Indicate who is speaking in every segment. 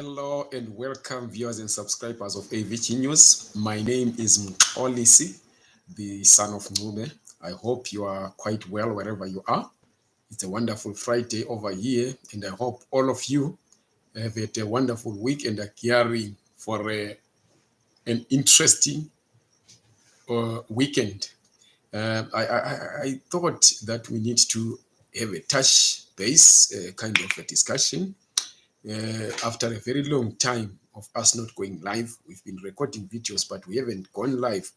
Speaker 1: Hello and welcome viewers and subscribers of AVG News. My name is Mxolisi, the son of Nube. I hope you are quite well wherever you are. It's a wonderful Friday over here, and I hope all of you have had a wonderful week and are gearing for an interesting weekend. I thought that we need to have a touch base kind of a discussion. After a very long time of us not going live, we've been recording videos, but we haven't gone live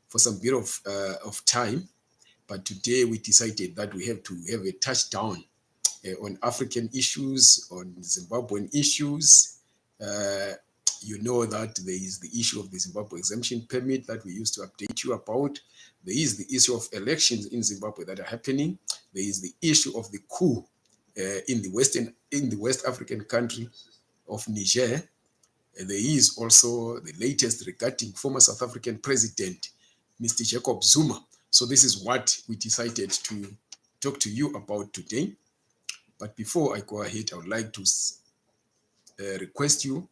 Speaker 1: for some bit of time. But today we decided that we have to have a touchdown on African issues, on Zimbabwean issues. Uh, you know that there is the issue of the Zimbabwe exemption permit that we used to update you about. There is the issue of elections in Zimbabwe that are happening. There is the issue of the coup in the West African country of Niger. There is also the latest regarding former South African president, Mr. Jacob Zuma. So this is what we decided to talk to you about today. But before I go ahead, I would like to request you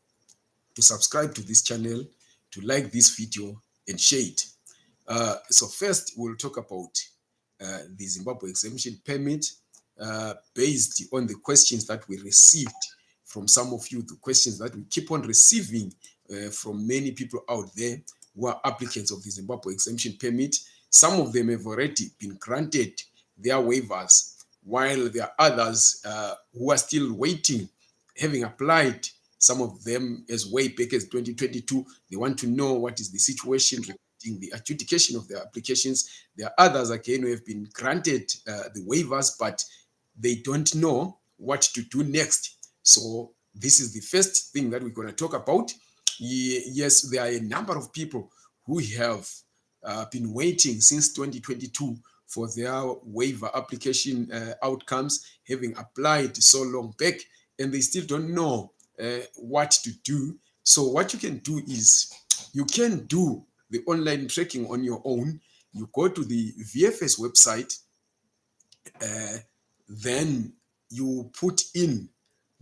Speaker 1: to subscribe to this channel, to like this video and share it. So first, we'll talk about the Zimbabwe exemption permit based on the questions that we received from some of you, the questions that we keep on receiving from many people out there who are applicants of the Zimbabwe exemption permit. Some of them have already been granted their waivers, while there are others who are still waiting, having applied, some of them as way back as 2022. They want to know what is the situation regarding the adjudication of their applications. There are others, again, who have been granted the waivers, but they don't know what to do next. So this is the first thing that we're going to talk about. Yes, there are a number of people who have been waiting since 2022 for their waiver application outcomes, having applied so long back, and they still don't know what to do. So what you can do is you can do the online tracking on your own. You go to the VFS website, then you put in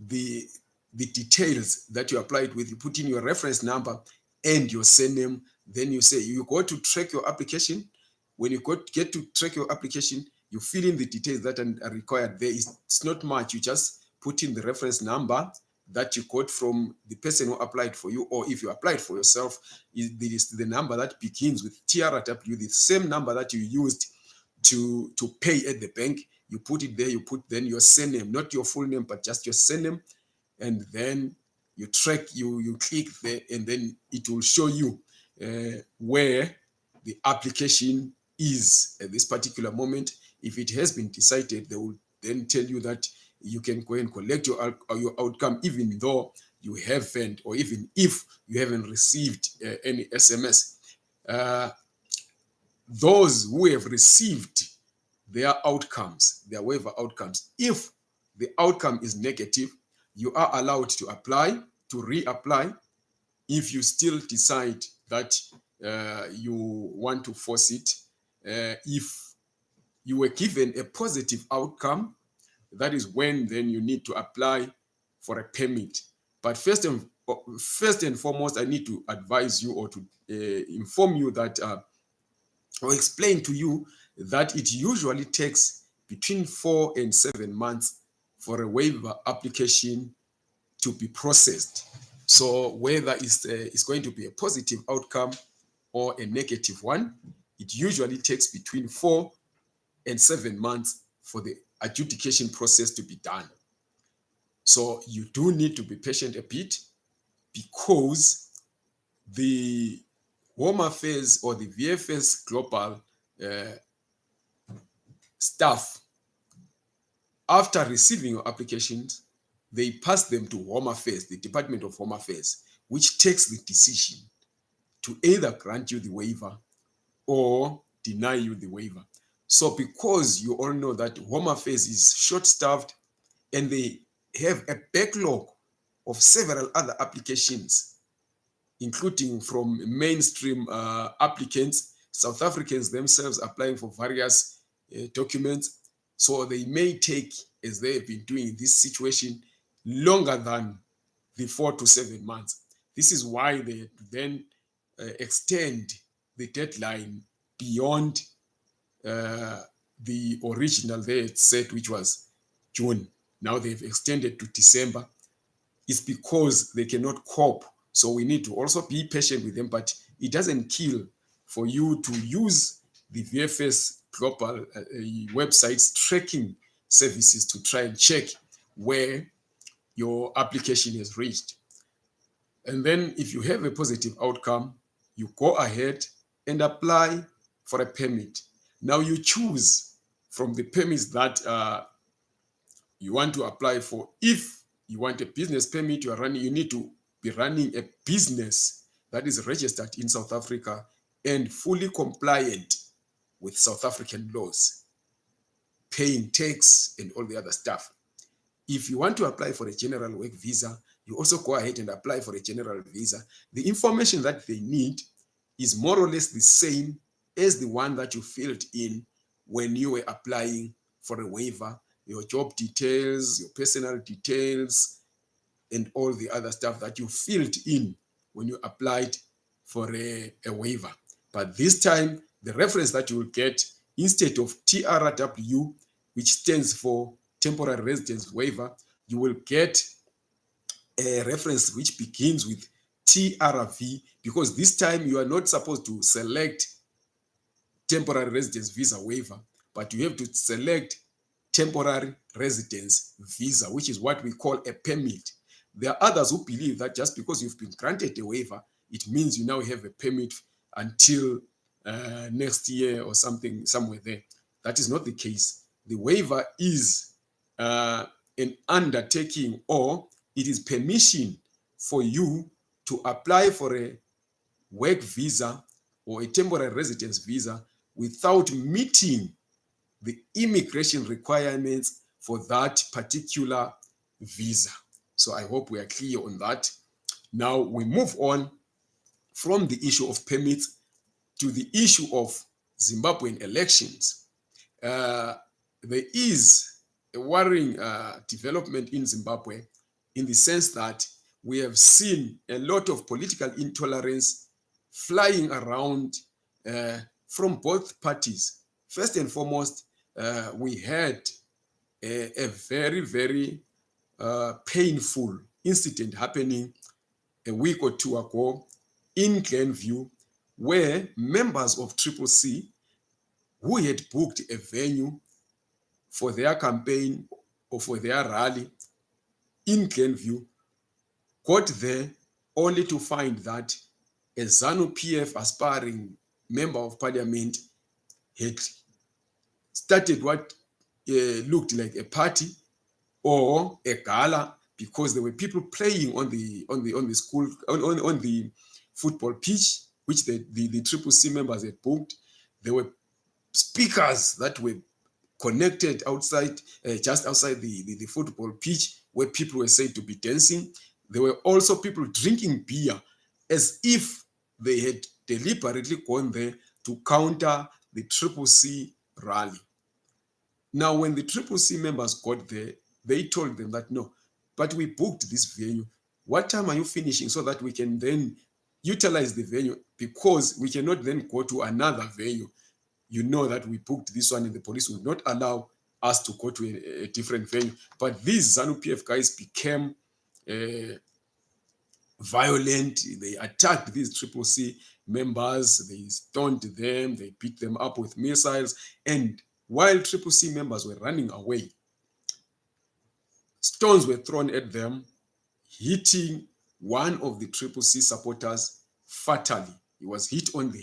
Speaker 1: the details that you applied with. You put in your reference number and your surname. Then you say you go to track your application. When you get to track your application, you fill in the details that are required there. It's not much. You just put in the reference number that you got from the person who applied for you, or if you applied for yourself, is the number that begins with TRW, the same number that you used to pay at the bank. You put it there. You put then your surname, not your full name, but just your surname, and then you track. You click there, and then it will show you where the application is at this particular moment. If it has been decided, they will then tell you that you can go and collect your outcome, even though you haven't, or even if you haven't received any SMS. Those who have received their outcomes, their waiver outcomes, if the outcome is negative, you are allowed to apply, to reapply. If you still decide that you want to force it, if you were given a positive outcome, that is when then you need to apply for a permit. But first and foremost, I need to advise you, or to inform you that, or explain to you that it usually takes between 4 and 7 months for a waiver application to be processed. So whether it's going to be a positive outcome or a negative one, it usually takes between 4 and 7 months for the adjudication process to be done. So you do need to be patient a bit, because the Home Affairs or the VFS Global staff, after receiving your applications, they pass them to Home Affairs, the Department of Home Affairs, which takes the decision to either grant you the waiver or deny you the waiver. So because you all know that Home Affairs is short-staffed and they have a backlog of several other applications, including from mainstream applicants, South Africans themselves applying for various documents. So they may take, as they have been doing in this situation, longer than the 4 to 7 months. This is why they then extend the deadline beyond the original they had set, which was June. Now they've extended to December. It's because they cannot cope. So we need to also be patient with them, but it doesn't kill for you to use the VFS global websites tracking services to try and check where your application has reached. And then if you have a positive outcome, you go ahead and apply for a permit. Now you choose from the permits that you want to apply for. If you want a business permit, you need to be running a business that is registered in South Africa and fully compliant with South African laws, paying tax and all the other stuff. If you want to apply for a general work visa, you also go ahead and apply for a general visa. The information that they need is more or less the same as the one that you filled in when you were applying for a waiver, your job details, your personal details, and all the other stuff that you filled in when you applied for a waiver. But this time, the reference that you will get, instead of TRW, which stands for temporary residence waiver, you will get a reference which begins with TRV, because this time you are not supposed to select temporary residence visa waiver, but you have to select temporary residence visa, which is what we call a permit. There are others who believe that just because you've been granted a waiver, it means you now have a permit until next year or something, somewhere there. That is not the case. The waiver is an undertaking, or it is permission for you to apply for a work visa or a temporary residence visa without meeting the immigration requirements for that particular visa. So I hope we are clear on that. Now we move on from the issue of permits to the issue of Zimbabwean elections. There is a worrying development in Zimbabwe, in the sense that we have seen a lot of political intolerance flying around from both parties. First and foremost, we had a very, very painful incident happening a week or two ago in Glenview, where members of CCC who had booked a venue for their campaign or for their rally in Glenview got there only to find that a ZANU-PF aspiring member of parliament had started what looked like a party or a gala, because there were people playing on the school on the football pitch, which the CCC members had booked. There were speakers that were connected outside, just outside the football pitch, where people were said to be dancing. There were also people drinking beer, as if they had deliberately gone there to counter the CCC rally. Now, when the CCC members got there, they told them that, no, but we booked this venue. What time are you finishing so that we can then utilize the venue? Because we cannot then go to another venue. You know that we booked this one and the police would not allow us to go to a different venue. But these ZANU-PF guys became violent. They attacked these CCC members. They stoned them. They beat them up with missiles. And while CCC members were running away, stones were thrown at them, hitting one of the CCC supporters fatally. He was hit on the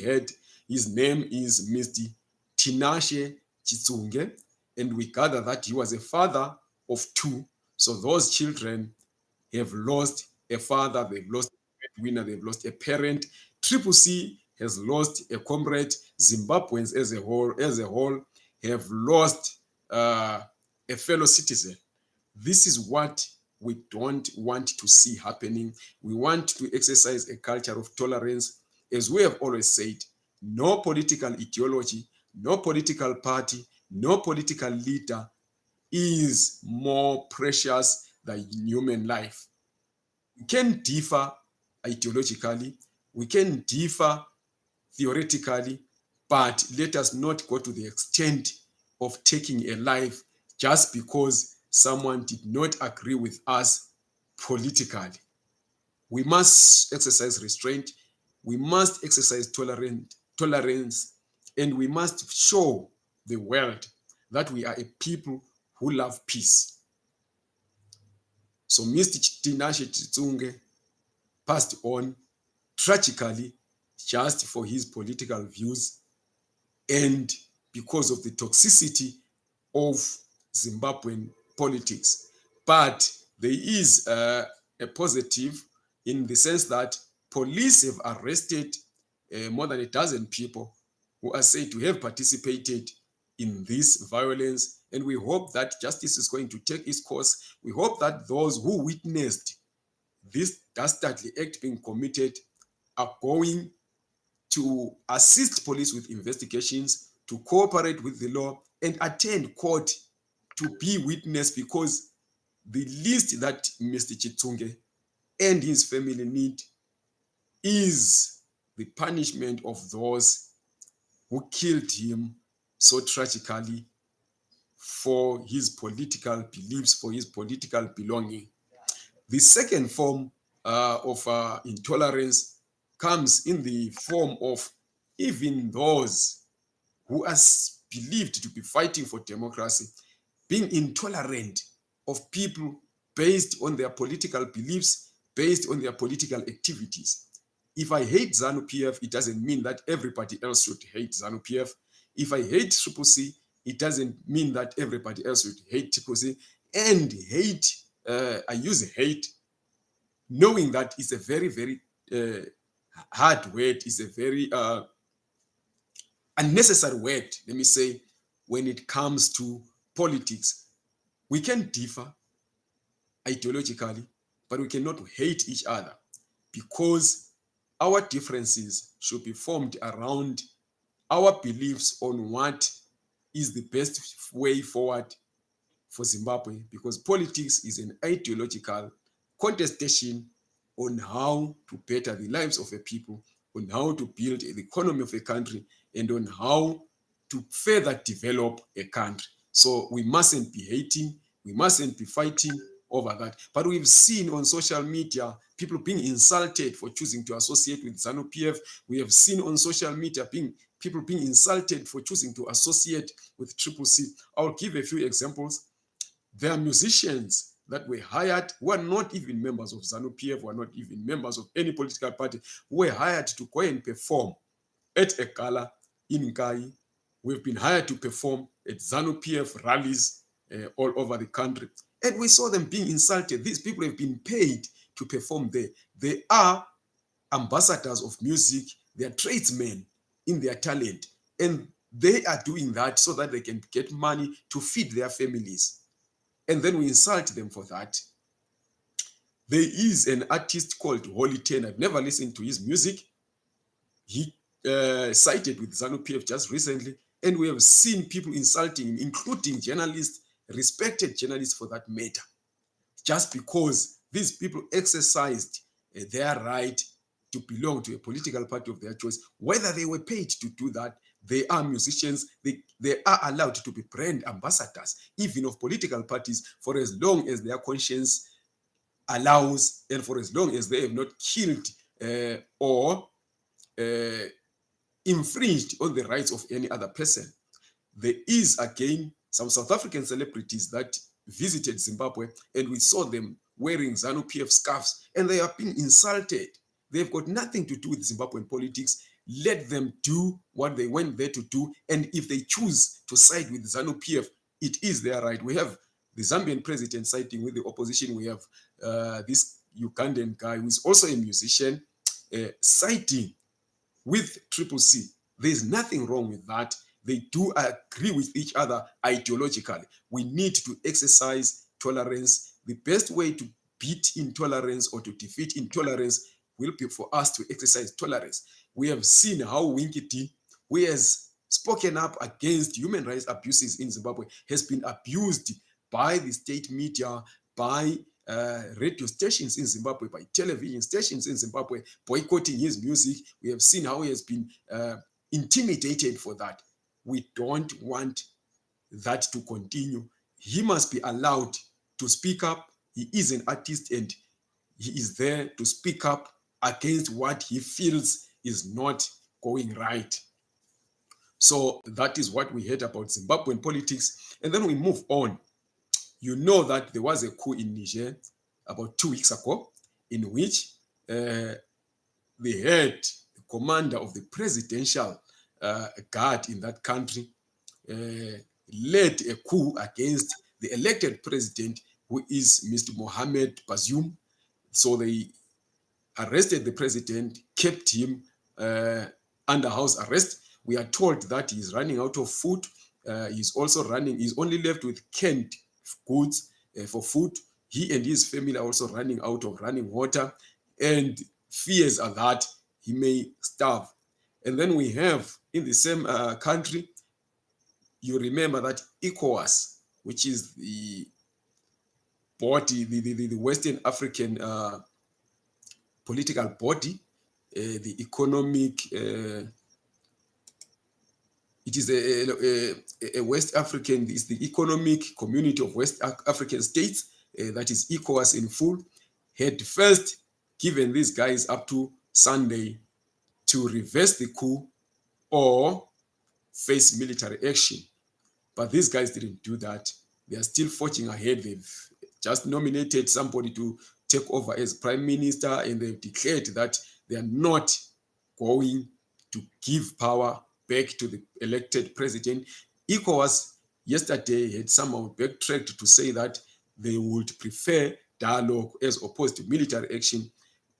Speaker 1: head. His name is Mr. Tinashe Chitsunge, and we gather that he was a father of two. So those children have lost a father, they've lost a breadwinner, they've lost a parent. CCC has lost a comrade. Zimbabweans as a whole have lost a fellow citizen. This is what we don't want to see happening. We want to exercise a culture of tolerance. As we have always said, no political ideology, no political party, no political leader is more precious the human life. We can differ ideologically, we can differ theoretically, but let us not go to the extent of taking a life just because someone did not agree with us politically. We must exercise restraint, we must exercise tolerance, and we must show the world that we are a people who love peace. So Mr. Tinashe Tsunge passed on tragically just for his political views and because of the toxicity of Zimbabwean politics. But there is a positive in the sense that police have arrested more than a dozen people who are said to have participated in this violence. And we hope that justice is going to take its course. We hope that those who witnessed this dastardly act being committed are going to assist police with investigations, to cooperate with the law, and attend court to be witness, because the least that Mr. Chitsunge and his family need is the punishment of those who killed him so tragically for his political beliefs, for his political belonging. The second form of intolerance comes in the form of even those who are believed to be fighting for democracy being intolerant of people based on their political beliefs, based on their political activities. If I hate ZANU-PF, it doesn't mean that everybody else should hate ZANU-PF. If I hate Triple C, it doesn't mean that everybody else should hate Triple C. And hate, I use hate knowing that it's a very, very hard word, it's a very unnecessary word, let me say, when it comes to politics. We can differ ideologically, but we cannot hate each other, because our differences should be formed around our beliefs on what is the best way forward for Zimbabwe, because politics is an ideological contestation on how to better the lives of a people, on how to build the economy of a country, and on how to further develop a country. So we mustn't be hating, we mustn't be fighting over that. But we've seen on social media people being insulted for choosing to associate with ZANU-PF. We have seen on social media people being insulted for choosing to associate with Triple C. I'll give a few examples. There are musicians that were hired who are not even members of ZANU-PF, who are not even members of any political party, who were hired to go and perform at a gala in Nkai. We've been hired to perform at ZANU-PF rallies all over the country. And we saw them being insulted. These people have been paid to perform there. They are ambassadors of music. They are tradesmen in their talent. And they are doing that so that they can get money to feed their families. And then we insult them for that. There is an artist called Holy Ten. I've never listened to his music. He sided with ZANU-PF just recently, and we have seen people insulting him, including journalists, respected journalists for that matter, just because these people exercised their right to belong to a political party of their choice. Whether they were paid to do that, they are musicians. They are allowed to be brand ambassadors, even of political parties, for as long as their conscience allows, and for as long as they have not killed or infringed on the rights of any other person. There is again some South African celebrities that visited Zimbabwe, and we saw them wearing ZANU-PF scarves, and they are being insulted. They've got nothing to do with Zimbabwean politics. Let them do what they went there to do, and if they choose to side with ZANU-PF, it is their right. We have the Zambian president siding with the opposition. We have this Ugandan guy who is also a musician siding with Triple C. There's nothing wrong with that. They do agree with each other ideologically. We need to exercise tolerance. The best way to beat intolerance or to defeat intolerance will be for us to exercise tolerance. We have seen how Winky D, who has spoken up against human rights abuses in Zimbabwe, has been abused by the state media, by radio stations in Zimbabwe, by television stations in Zimbabwe, boycotting his music. We have seen how he has been intimidated for that. We don't want that to continue. He must be allowed to speak up. He is an artist and he is there to speak up against what he feels is not going right. So that is what we heard about Zimbabwean politics. And then we move on. You know that there was a coup in Niger about 2 weeks ago, in which they had the commander of the presidential guard in that country led a coup against the elected president, who is Mr. Mohamed Bazoum. So they arrested the president, kept him under house arrest. We are told that he's running out of food. He's only left with canned goods for food. He and his family are also running out of running water, and fears are that he may starve. And then we have in the same country, you remember that ECOWAS, which is the body, the Western African political body, the economic, it is a West African, is the economic community of West African states, that is ECOWAS in full, had first given these guys up to Sunday to reverse the coup or face military action. But these guys didn't do that. They are still forging ahead. They've just nominated somebody to take over as prime minister, and they've declared that they are not going to give power back to the elected president. ECOWAS yesterday had somehow backtracked to say that they would prefer dialogue as opposed to military action.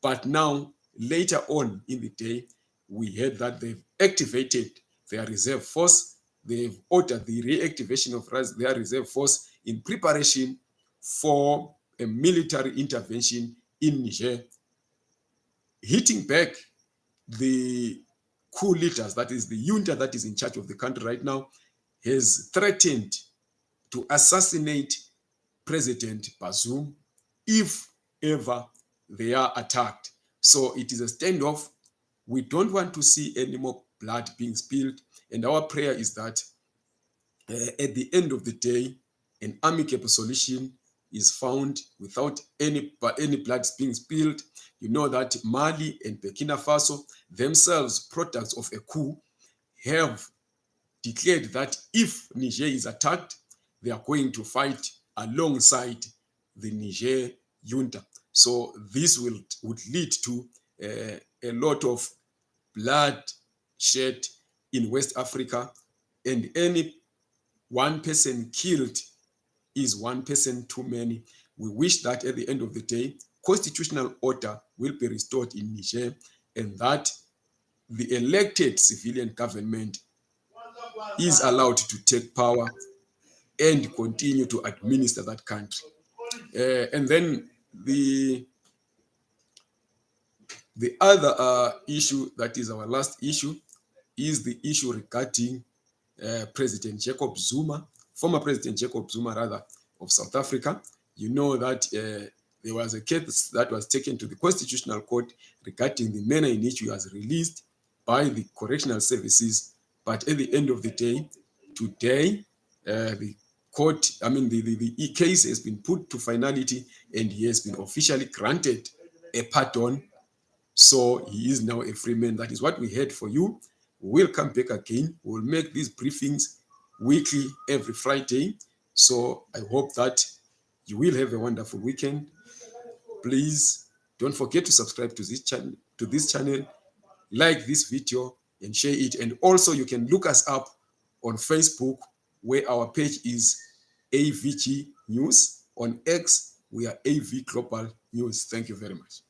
Speaker 1: But now, later on in the day, we heard that they've activated their reserve force. They've ordered the reactivation of their reserve force in preparation for a military intervention in Niger, hitting back the coup leaders, that is the junta that is in charge of the country right now, has threatened to assassinate President Bazoum if ever they are attacked. So it is a standoff. We don't want to see any more blood being spilled. And our prayer is that at the end of the day, an amicable solution is found without any blood being spilled. You know that Mali and Burkina Faso, themselves products of a coup, have declared that if Niger is attacked, they are going to fight alongside the Niger junta. So this would lead to a lot of blood shed in West Africa, and any one person killed is one person too many. We wish that at the end of the day, constitutional order will be restored in Niger, and that the elected civilian government is allowed to take power and continue to administer that country. And then the other issue, that is our last issue, is the issue regarding President Jacob Zuma, former President Jacob Zuma, rather, of South Africa. You know that there was a case that was taken to the Constitutional Court regarding the manner in which he was released by the correctional services. But at the end of the day, today, the court, the case has been put to finality, and he has been officially granted a pardon. So he is now a free man. That is what we had for you. We'll come back again. We'll make these briefings weekly, every Friday. So I hope that you will have a wonderful weekend. Please don't forget to subscribe to this channel, like this video, and share it. And also you can look us up on Facebook, where our page is AVG News. On X, we are AV Global News. Thank you very much.